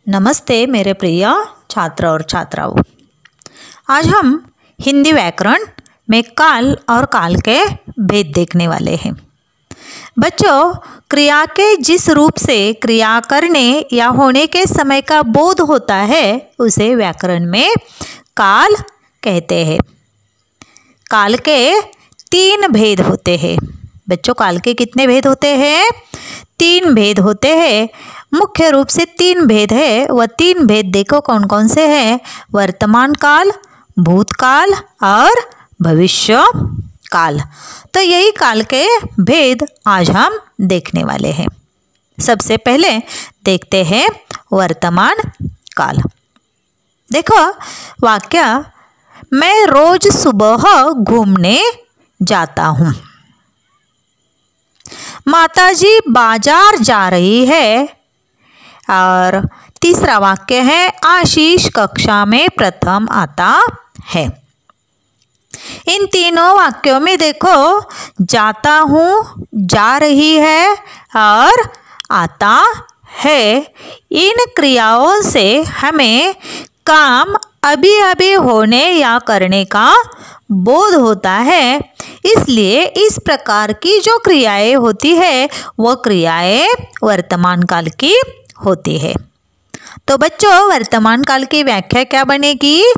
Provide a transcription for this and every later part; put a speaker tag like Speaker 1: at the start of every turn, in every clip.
Speaker 1: नमस्ते मेरे प्रिय छात्र और छात्राओं। आज हम हिंदी व्याकरण में काल और काल के भेद देखने वाले हैं। बच्चों, क्रिया के जिस रूप से क्रिया करने या होने के समय का बोध होता है उसे व्याकरण में काल कहते हैं। काल के 3 भेद होते हैं। बच्चों, काल के कितने भेद होते हैं? 3 भेद होते हैं। मुख्य रूप से 3 भेद है। वह 3 भेद देखो कौन कौन से हैं? वर्तमान काल, भूतकाल और भविष्य काल। तो यही काल के भेद आज हम देखने वाले हैं। सबसे पहले देखते हैं वर्तमान काल। देखो वाक्य, मैं रोज सुबह घूमने जाता हूँ। माताजी बाजार जा रही है। और तीसरा वाक्य है, आशीष कक्षा में प्रथम आता है। इन तीनों वाक्यों में देखो, जाता हूँ, जा रही है और आता है, इन क्रियाओं से हमें काम अभी अभी होने या करने का बोध होता है। इसलिए इस प्रकार की जो क्रियाएं होती है वो क्रियाएं वर्तमान काल की होती है। तो बच्चों, वर्तमान काल की व्याख्या क्या बनेगी?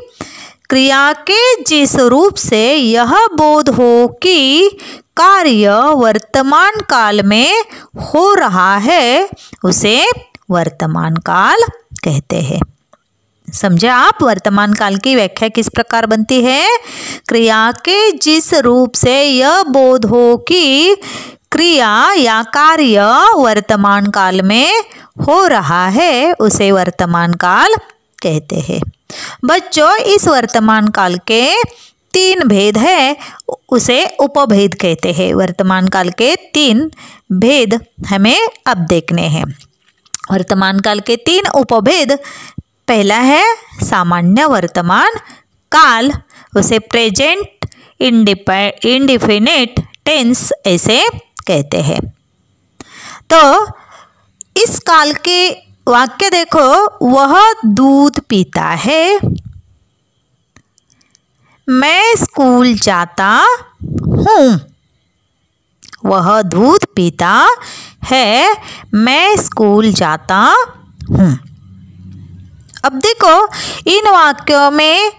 Speaker 1: क्रिया के जिस रूप से यह बोध हो कि कार्य वर्तमान काल में हो रहा है उसे वर्तमान काल कहते हैं। समझे आप? वर्तमान काल की व्याख्या किस प्रकार बनती है? क्रिया के जिस रूप से यह बोध हो कि क्रिया या कार्य वर्तमान काल में हो रहा है उसे वर्तमान काल कहते हैं। बच्चों, इस वर्तमान काल के 3 भेद है, उसे उपभेद कहते हैं। वर्तमान काल के 3 भेद हमें अब देखने हैं। वर्तमान काल के 3 उपभेद। पहला है सामान्य वर्तमान काल, उसे प्रेजेंट इंडिफिनिट टेंस ऐसे कहते हैं। तो इस काल के वाक्य देखो, वह दूध पीता है। मैं स्कूल जाता हूँ। वह दूध पीता है, मैं स्कूल जाता हूँ। अब देखो, इन वाक्यों में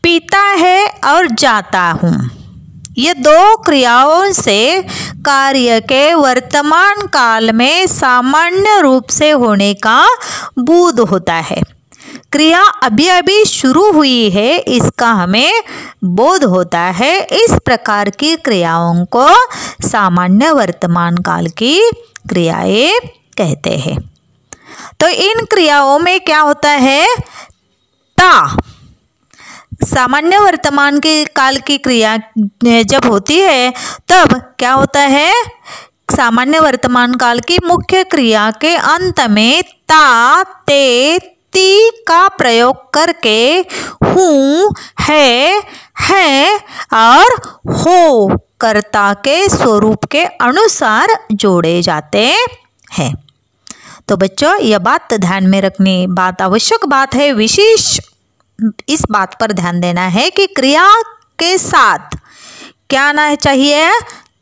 Speaker 1: पीता है और जाता हूँ, ये 2 क्रियाओं से कार्य के वर्तमान काल में सामान्य रूप से होने का बोध होता है। क्रिया अभी अभी शुरू हुई है, इसका हमें बोध होता है। इस प्रकार की क्रियाओं को सामान्य वर्तमान काल की क्रियाएं कहते हैं। तो इन क्रियाओं में क्या होता है? ता। सामान्य वर्तमान के काल की क्रिया जब होती है तब क्या होता है? सामान्य वर्तमान काल की मुख्य क्रिया के अंत में ता, ते, ती का प्रयोग करके हूँ, है और हो कर्ता के स्वरूप के अनुसार जोड़े जाते हैं। तो बच्चों, यह बात ध्यान में रखनी बात आवश्यक बात है। विशेष इस बात पर ध्यान देना है कि क्रिया के साथ क्या आना चाहिए?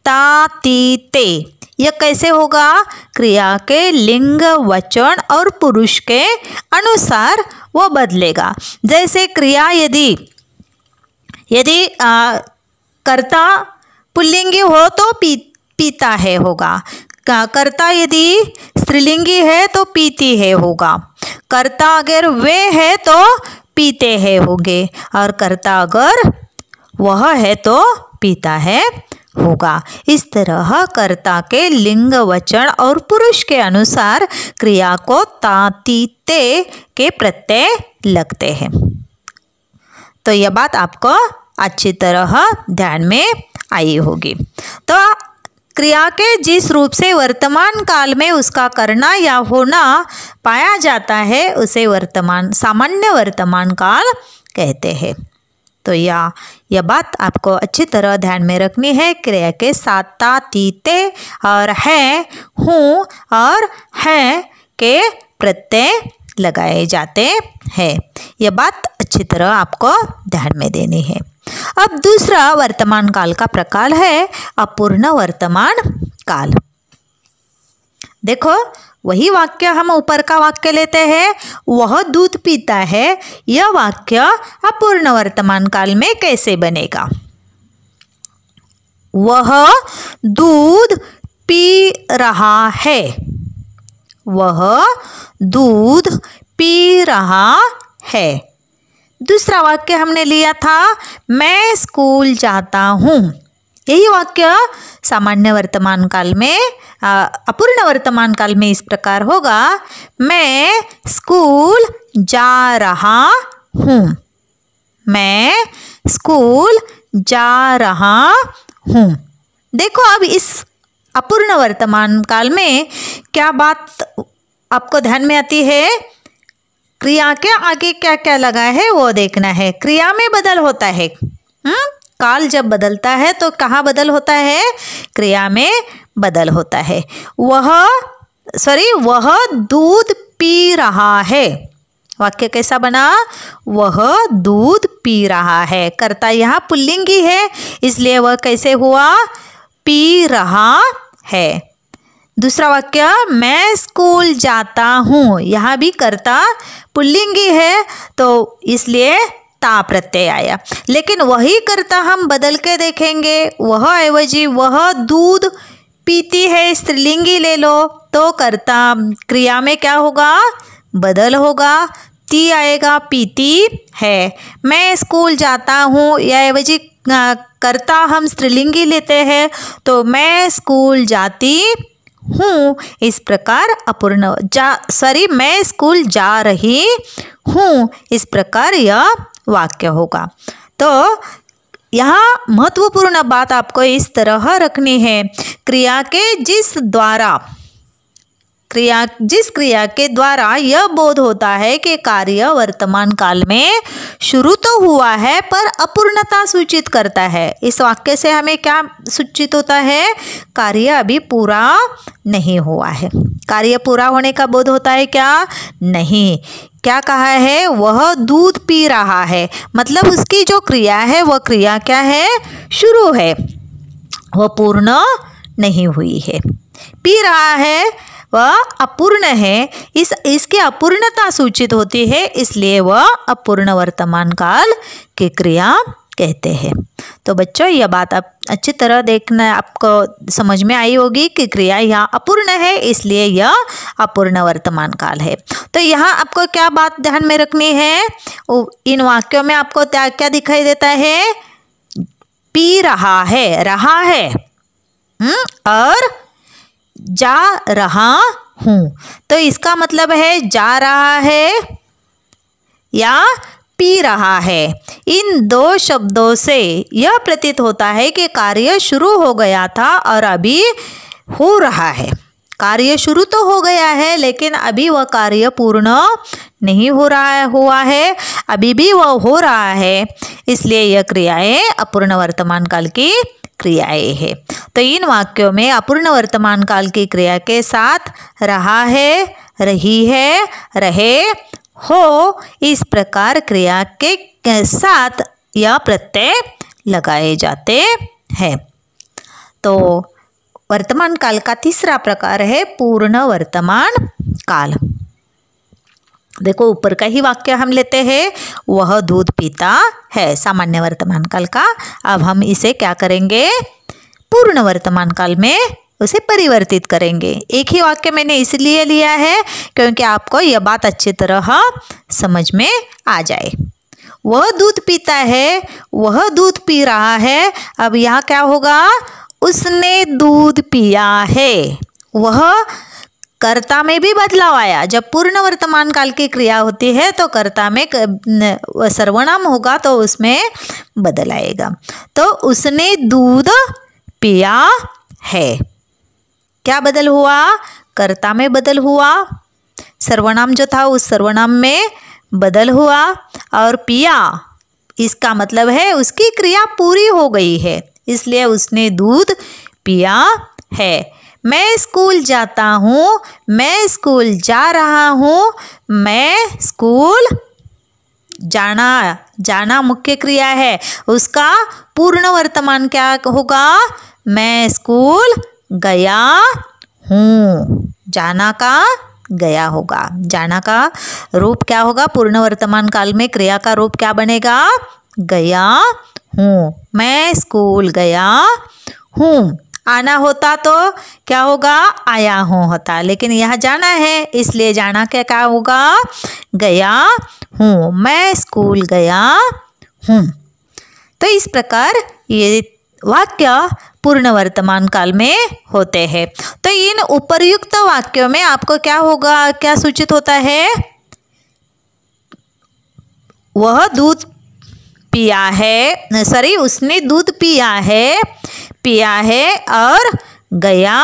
Speaker 1: ता, ती, ते। यह कैसे होगा? क्रिया के लिंग, वचन और पुरुष के अनुसार वो बदलेगा। जैसे क्रिया यदि कर्ता पुल्लिंगी हो तो पीता है होगा। कर्ता यदि स्त्रीलिंगी है तो पीती है होगा। कर्ता अगर वे है तो पीते हैं होंगे, और कर्ता अगर वह है तो पीता है होगा। इस तरह कर्ता के लिंग, वचन और पुरुष के अनुसार क्रिया को ता, ती, ते के प्रत्यय लगते हैं। तो यह बात आपको अच्छी तरह ध्यान में आई होगी। तो क्रिया के जिस रूप से वर्तमान काल में उसका करना या होना पाया जाता है उसे सामान्य वर्तमान काल कहते हैं। तो यह बात आपको अच्छी तरह ध्यान में रखनी है। क्रिया के साथ ता, ती, ते और है, हूँ और है के प्रत्यय लगाए जाते हैं। यह बात अच्छी तरह आपको ध्यान में देनी है। अब दूसरा वर्तमान काल का प्रकार है अपूर्ण वर्तमान काल। देखो, वही वाक्य हम ऊपर का वाक्य लेते हैं, वह दूध पीता है। यह वाक्य अपूर्ण वर्तमान काल में कैसे बनेगा? वह दूध पी रहा है। वह दूध पी रहा है। दूसरा वाक्य हमने लिया था, मैं स्कूल जाता हूँ। यही वाक्य सामान्य वर्तमान काल में, अपूर्ण वर्तमान काल में इस प्रकार होगा, मैं स्कूल जा रहा हूँ। मैं स्कूल जा रहा हूँ। देखो, अब इस अपूर्ण वर्तमान काल में क्या बात आपको ध्यान में आती है? क्रिया के आगे क्या क्या लगा है वो देखना है। क्रिया में बदल होता है। काल जब बदलता है तो कहाँ बदल होता है? क्रिया में बदल होता है। वह दूध पी रहा है। वाक्य कैसा बना? वह दूध पी रहा है। कर्ता यहाँ पुल्लिंगी है, इसलिए वह कैसे हुआ? पी रहा है। दूसरा वाक्य, मैं स्कूल जाता हूँ। यहाँ भी कर्ता पुल्लिंगी है, तो इसलिए ता प्रत्यय आया। लेकिन वही कर्ता हम बदल के देखेंगे। वह एवजी वह दूध पीती है, स्त्रीलिंगी ले लो, तो कर्ता क्रिया में क्या होगा? बदल होगा। ती आएगा, पीती है। मैं स्कूल जाता हूँ, या एवजी कर्ता हम स्त्रीलिंगी लेते हैं, तो मैं स्कूल जाती हूँ। इस प्रकार मैं स्कूल जा रही हूँ। इस प्रकार यह वाक्य होगा। तो यहाँ महत्वपूर्ण बात आपको इस तरह रखनी है, जिस क्रिया के द्वारा यह बोध होता है कि कार्य वर्तमान काल में शुरू तो हुआ है पर अपूर्णता सूचित करता है। इस वाक्य से हमें क्या सूचित होता है? कार्य अभी पूरा नहीं हुआ है। कार्य पूरा होने का बोध होता है क्या? नहीं। क्या कहा है? वह दूध पी रहा है, मतलब उसकी जो क्रिया है वह क्रिया क्या है? शुरू है, वह पूर्ण नहीं हुई है। पी रहा है वह अपूर्ण है, इसकी अपूर्णता सूचित होती है, इसलिए वह अपूर्ण वर्तमान काल की क्रिया कहते हैं। तो बच्चों, यह बात आप अच्छी तरह देखना, आपको समझ में आई होगी कि क्रिया यहाँ अपूर्ण है, इसलिए यह अपूर्ण वर्तमान काल है। तो यहाँ आपको क्या बात ध्यान में रखनी है? इन वाक्यों में आपको क्या दिखाई देता है? पी रहा है, और जा रहा हूँ। तो इसका मतलब है जा रहा है या पी रहा है। इन दो शब्दों से यह प्रतीत होता है कि कार्य शुरू हो गया था और अभी हो रहा है। कार्य शुरू तो हो गया है, लेकिन अभी वह कार्य पूर्ण नहीं हुआ है, अभी भी वह हो रहा है, इसलिए यह क्रियाएं अपूर्ण वर्तमान काल की क्रियाएं हैं। तो इन वाक्यों में अपूर्ण वर्तमान काल की क्रिया के साथ रहा है, रही है, रहे, हो, इस प्रकार क्रिया के साथ यह प्रत्यय लगाए जाते हैं। तो वर्तमान काल का तीसरा प्रकार है पूर्ण वर्तमान काल। देखो, ऊपर का ही वाक्य हम लेते हैं, वह दूध पीता है, सामान्य वर्तमान काल का। अब हम इसे क्या करेंगे? पूर्ण वर्तमान काल में उसे परिवर्तित करेंगे। एक ही वाक्य मैंने इसलिए लिया है क्योंकि आपको यह बात अच्छी तरह समझ में आ जाए। वह दूध पीता है, वह दूध पी रहा है। अब यहाँ क्या होगा? उसने दूध पिया है। वह कर्ता में भी बदलाव आया। जब पूर्ण वर्तमान काल की क्रिया होती है तो कर्ता में सर्वनाम होगा तो उसमें बदल आएगा। तो उसने दूध पिया है। क्या बदल हुआ? कर्ता में बदल हुआ। सर्वनाम जो था उस सर्वनाम में बदल हुआ, और पिया इसका मतलब है उसकी क्रिया पूरी हो गई है, इसलिए उसने दूध पिया है। मैं स्कूल जाता हूँ, मैं स्कूल जा रहा हूँ, मैं स्कूल जाना, जाना मुख्य क्रिया है, उसका पूर्ण वर्तमान क्या होगा? मैं स्कूल गया हूँ। जाना का गया होगा। जाना का रूप क्या होगा? पूर्ण वर्तमान काल में क्रिया का रूप क्या बनेगा? गया हूँ। मैं स्कूल गया हूँ। आना होता तो क्या होगा? आया हूँ होता, लेकिन यह जाना है इसलिए जाना क्या होगा? गया हूँ। मैं स्कूल गया हूँ। तो इस प्रकार ये वाक्य पूर्ण वर्तमान काल में होते हैं। तो इन उपर्युक्त वाक्यों में आपको क्या होगा, क्या सूचित होता है? वह दूध पिया है, सॉरी उसने दूध पिया है और गया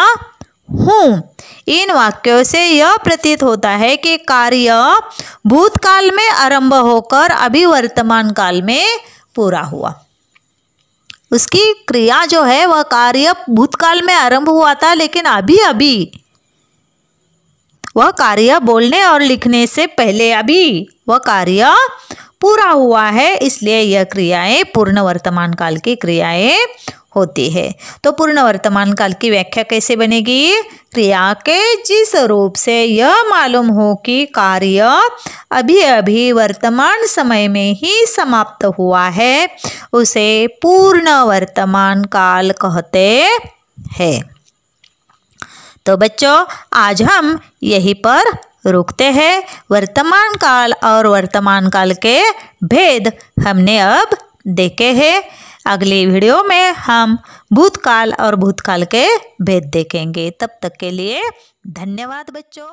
Speaker 1: हूँ। इन वाक्यों से यह प्रतीत होता है कि कार्य भूतकाल में आरंभ होकर अभी वर्तमान काल में पूरा हुआ। उसकी क्रिया जो है वह कार्य भूतकाल में आरंभ हुआ था, लेकिन अभी वह कार्य बोलने और लिखने से पहले अभी वह कार्य पूरा हुआ है, इसलिए यह क्रियाएं पूर्ण वर्तमान काल की क्रियाएं होती है। तो पूर्ण वर्तमान काल की व्याख्या कैसे बनेगी? क्रिया के जिस रूप से यह मालूम हो कि कार्य अभी अभी वर्तमान समय में ही समाप्त हुआ है, उसे पूर्ण वर्तमान काल कहते हैं। तो बच्चों, आज हम यहीं पर रुकते हैं। वर्तमान काल और वर्तमान काल के भेद हमने अब देखे हैं। अगली वीडियो में हम भूतकाल और भूतकाल के भेद देखेंगे। तब तक के लिए धन्यवाद बच्चों।